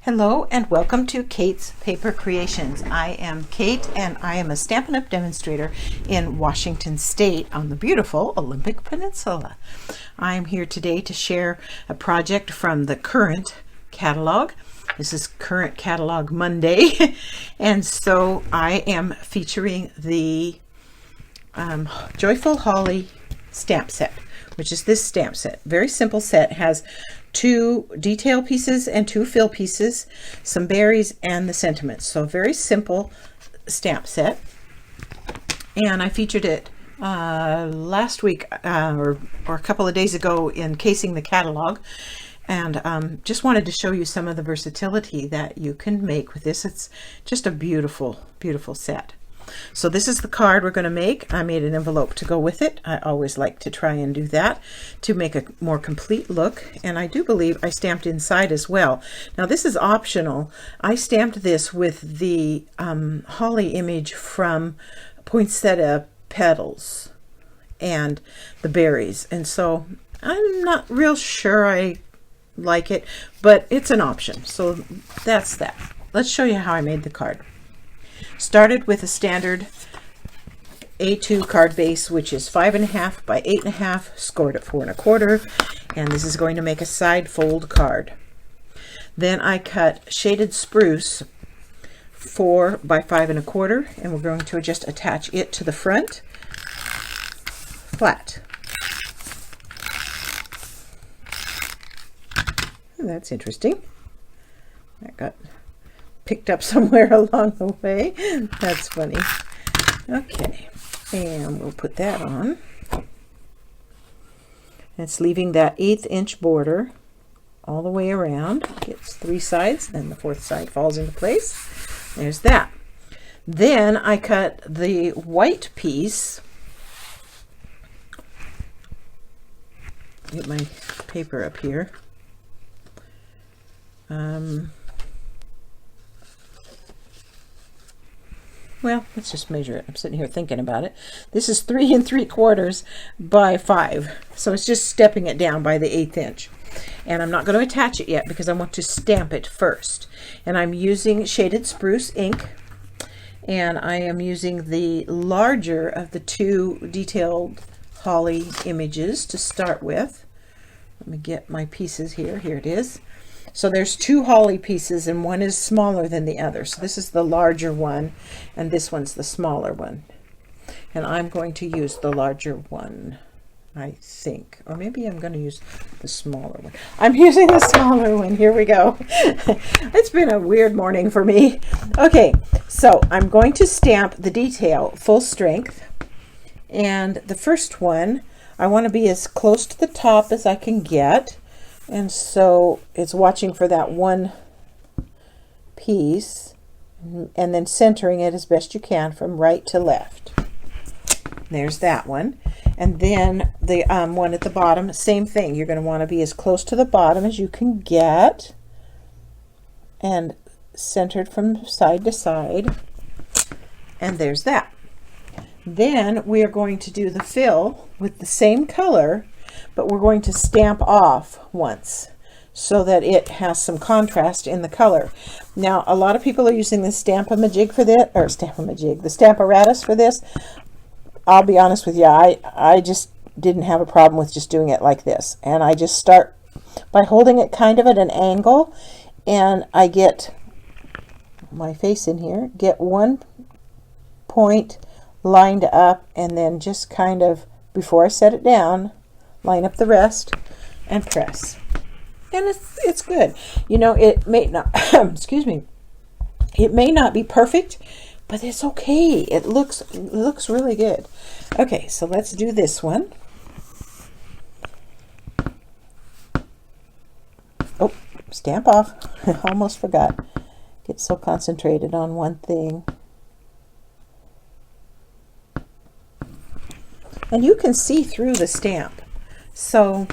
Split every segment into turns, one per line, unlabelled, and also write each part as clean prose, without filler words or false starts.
Hello and welcome to Kate's Paper Creations. I am Kate and I am a Stampin' Up! Demonstrator in Washington State on the beautiful Olympic Peninsula. I am here today to share a project from the current catalog. This is Current Catalog Monday and so I am featuring the Joyful Holly stamp set, which is this stamp set. Very simple set. It has 2 detail pieces and 2 fill pieces, some berries, and the sentiments. So very simple stamp set. And I featured it last week or a couple of days ago in Casing the Catalog. And just wanted to show you some of the versatility that you can make with this. It's just a beautiful, beautiful set. So this is the card we're going to make. I made an envelope to go with it. I always like to try and do that to make a more complete look. And I do believe I stamped inside as well. Now this is optional. I stamped this with the holly image from Poinsettia Petals and the berries. And so I'm not real sure I like it, but it's an option. So that's that. Let's show you how I made the card. Started with a standard A2 card base, which is 5.5 by 8.5, scored at 4 1/4, and this is going to make a side fold card. Then I cut shaded spruce 4 by 5 1/4, and we're going to just attach it to the front flat. That's interesting. I got picked up somewhere along the way. That's funny. Okay, and we'll put that on. It's leaving that 1/8 inch border all the way around. Gets 3 sides, and the 4th side falls into place. There's that. Then I cut the white piece. Get my paper up here. Well, let's just measure it. I'm sitting here thinking about it. This is 3 3/4 by 5. So it's just stepping it down by the 1/8 inch. And I'm not going to attach it yet because I want to stamp it first. And I'm using shaded spruce ink. And I am using the larger of the 2 detailed holly images to start with. Let me get my pieces here. Here it is. So there's 2 holly pieces and one is smaller than the other. So this is the larger one and this one's the smaller one. And I'm going to use the larger one, I think. Or maybe I'm going to use the smaller one. I'm using the smaller one. Here we go. It's been a weird morning for me. Okay, so I'm going to stamp the detail full strength. And the first one, I want to be as close to the top as I can get. And so it's watching for that one piece and then centering it as best you can from right to left. There's that one. And then the one at the bottom, same thing. You're going to want to be as close to the bottom as you can get and centered from side to side. And there's that. Then we are going to do the fill with the same color, but we're going to stamp off once so that it has some contrast in the color. Now, a lot of people are using the Stamp-A-Majig for this, or the Stamp-A-Ratus for this. I'll be honest with you, I just didn't have a problem with just doing it like this. And I just start by holding it kind of at an angle, and I get my face in here, get one point lined up, and then just kind of, before I set it down, line up the rest and press. And it's good. You know, it may not, excuse me, it may not be perfect, but it's okay. It looks really good. Okay, so let's do this one. Oh, stamp off. I almost forgot. Get so concentrated on one thing. And you can see through the stamp. So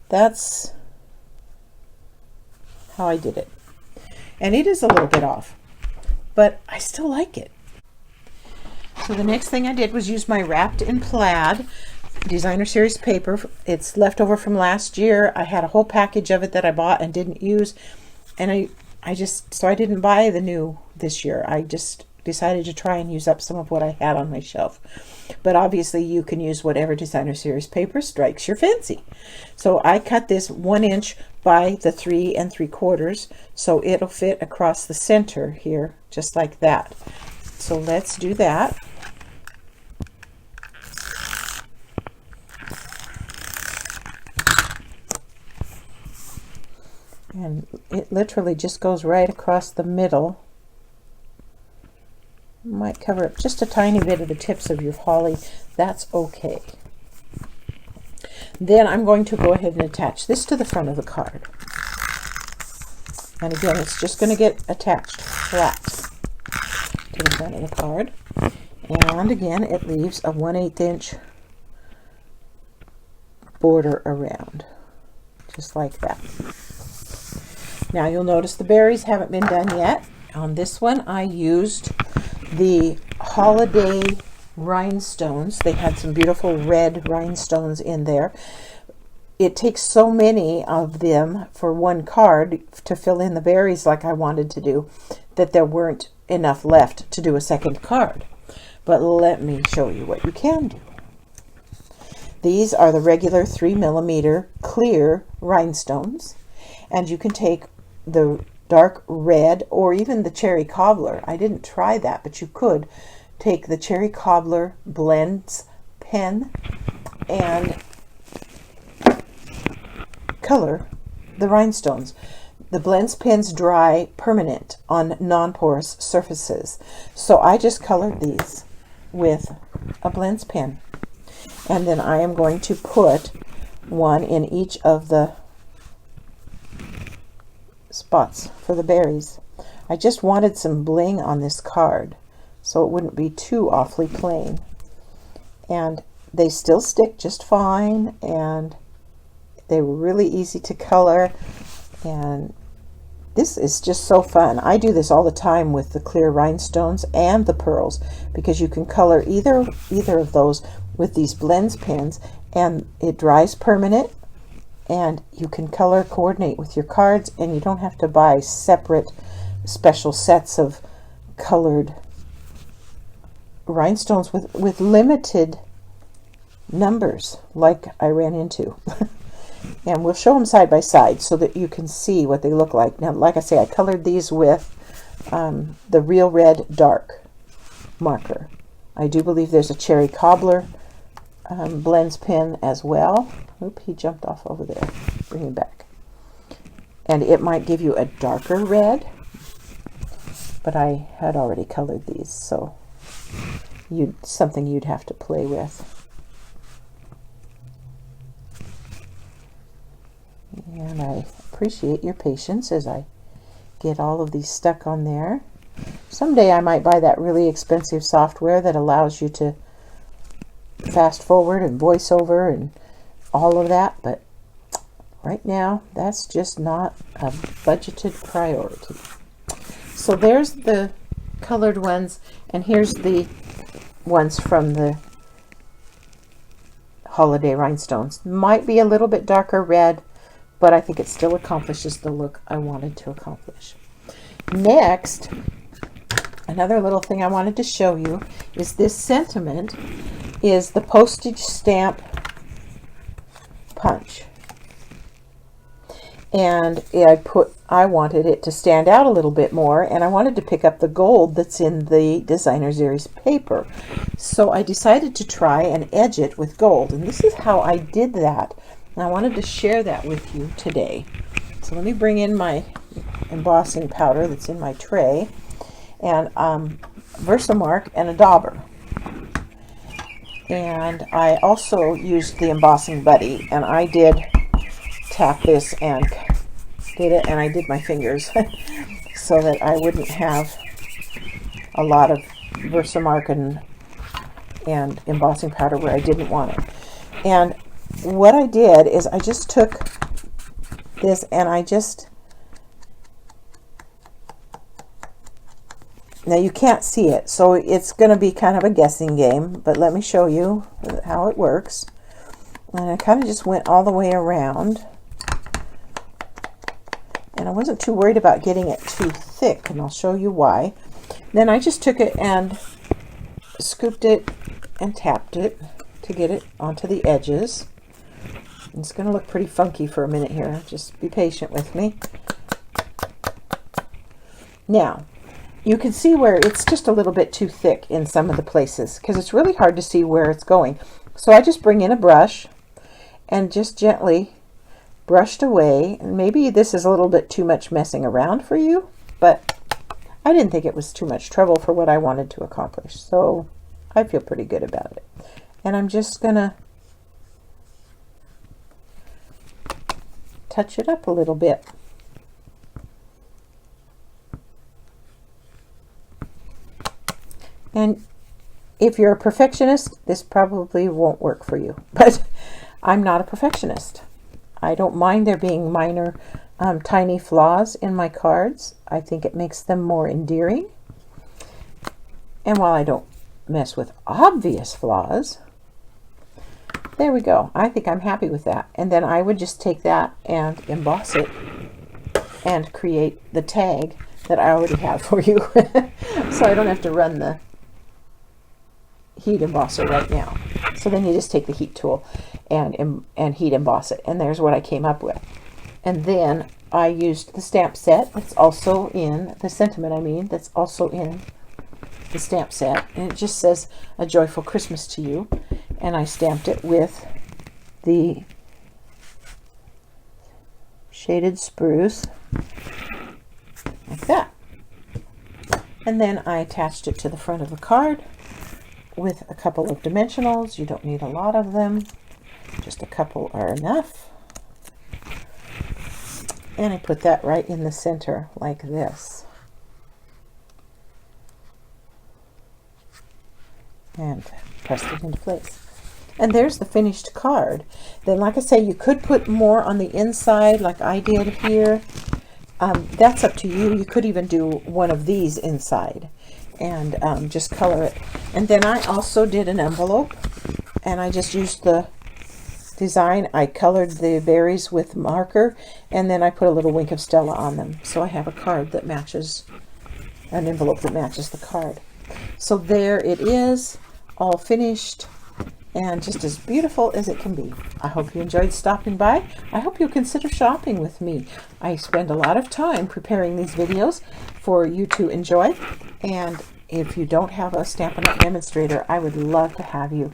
that's how I did it. And it is a little bit off, but I still like it. So the next thing I did was use my Wrapped in Plaid Designer Series paper. It's left over from last year. I had a whole package of it that I bought and didn't use. and I didn't buy the new this year. I just decided to try and use up some of what I had on my shelf. But obviously you can use whatever Designer Series paper strikes your fancy. So I cut this 1 inch by the 3 3/4, so it'll fit across the center here, just like that. So let's do that. And it literally just goes right across the middle. Might cover up just a tiny bit of the tips of your holly. That's okay. Then I'm going to go ahead and attach this to the front of the card. And again, it's just going to get attached flat to the front of the card. And again, it leaves a 1/8 inch border around, just like that. Now you'll notice the berries haven't been done yet. On this one, I used the holiday rhinestones. They had some beautiful red rhinestones in there. It takes so many of them for one card to fill in the berries like I wanted to do, that there weren't enough left to do a second card. But let me show you what you can do. These are the regular 3mm clear rhinestones, and you can take the dark red or even the cherry cobbler. I didn't try that, but you could take the cherry cobbler blends pen and color the rhinestones. The blends pens dry permanent on non-porous surfaces, so I just colored these with a blends pen, and then I am going to put one in each of the spots for the berries. I just wanted some bling on this card so it wouldn't be too awfully plain, and they still stick just fine, and they were really easy to color, and this is just so fun. I do this all the time with the clear rhinestones and the pearls, because you can color either of those with these blends pens, and it dries permanent, and you can color coordinate with your cards, and you don't have to buy separate special sets of colored rhinestones with limited numbers like I ran into. And we'll show them side by side so that you can see what they look like. Now, like I say, I colored these with the Real Red Dark marker. I do believe there's a cherry cobbler blends pen as well. Oop, he jumped off over there. Bring him back. And it might give you a darker red, but I had already colored these, so something you'd have to play with. And I appreciate your patience as I get all of these stuck on there. Someday I might buy that really expensive software that allows you to fast forward and voice over and all of that, but right now that's just not a budgeted priority. So there's the colored ones, and here's the ones from the holiday rhinestones. Might be a little bit darker red, but I think it still accomplishes the look I wanted to accomplish. Next, another little thing I wanted to show you is this sentiment is the postage stamp punch. And I wanted it to stand out a little bit more, and I wanted to pick up the gold that's in the Designer Series paper. So I decided to try and edge it with gold, and this is how I did that. And I wanted to share that with you today. So let me bring in my embossing powder that's in my tray, and Versamark and a dauber. And I also used the Embossing Buddy, and I did tap this and did it, and I did my fingers so that I wouldn't have a lot of Versamark and embossing powder where I didn't want it. And what I did is I just took this and now you can't see it, so it's going to be kind of a guessing game, but let me show you how it works. And I kind of just went all the way around, and I wasn't too worried about getting it too thick, and I'll show you why. Then I just took it and scooped it and tapped it to get it onto the edges. It's going to look pretty funky for a minute here. Just be patient with me. Now, you can see where it's just a little bit too thick in some of the places because it's really hard to see where it's going. So I just bring in a brush and just gently brushed away. And maybe this is a little bit too much messing around for you, but I didn't think it was too much trouble for what I wanted to accomplish. So I feel pretty good about it. And I'm just going to touch it up a little bit. And if you're a perfectionist, this probably won't work for you. But I'm not a perfectionist. I don't mind there being minor, tiny flaws in my cards. I think it makes them more endearing. And while I don't mess with obvious flaws, there we go. I think I'm happy with that. And then I would just take that and emboss it and create the tag that I already have for you. So I don't have to run the heat embosser right now. So then you just take the heat tool and heat emboss it. And there's what I came up with. And then I used the stamp set that's also in the sentiment, that's also in the stamp set. And it just says A Joyful Christmas to You. And I stamped it with the shaded spruce like that. And then I attached it to the front of the card with a couple of dimensionals. You don't need a lot of them, just a couple are enough. And I put that right in the center like this. And pressed it into place. And there's the finished card. Then, like I say, you could put more on the inside like I did here. That's up to you. You could even do one of these inside and just color it. And then I also did an envelope, and I just used the design. I colored the berries with marker, and then I put a little wink of Stella on them. So I have a card that matches, an envelope that matches the card. So there it is, all finished and just as beautiful as it can be. I hope you enjoyed stopping by. I hope you'll consider shopping with me. I spend a lot of time preparing these videos for you to enjoy. And if you don't have a Stampin' Up! Demonstrator, I would love to have you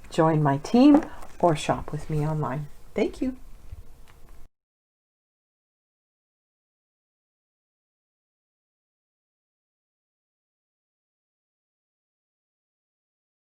join my team or shop with me online. Thank you.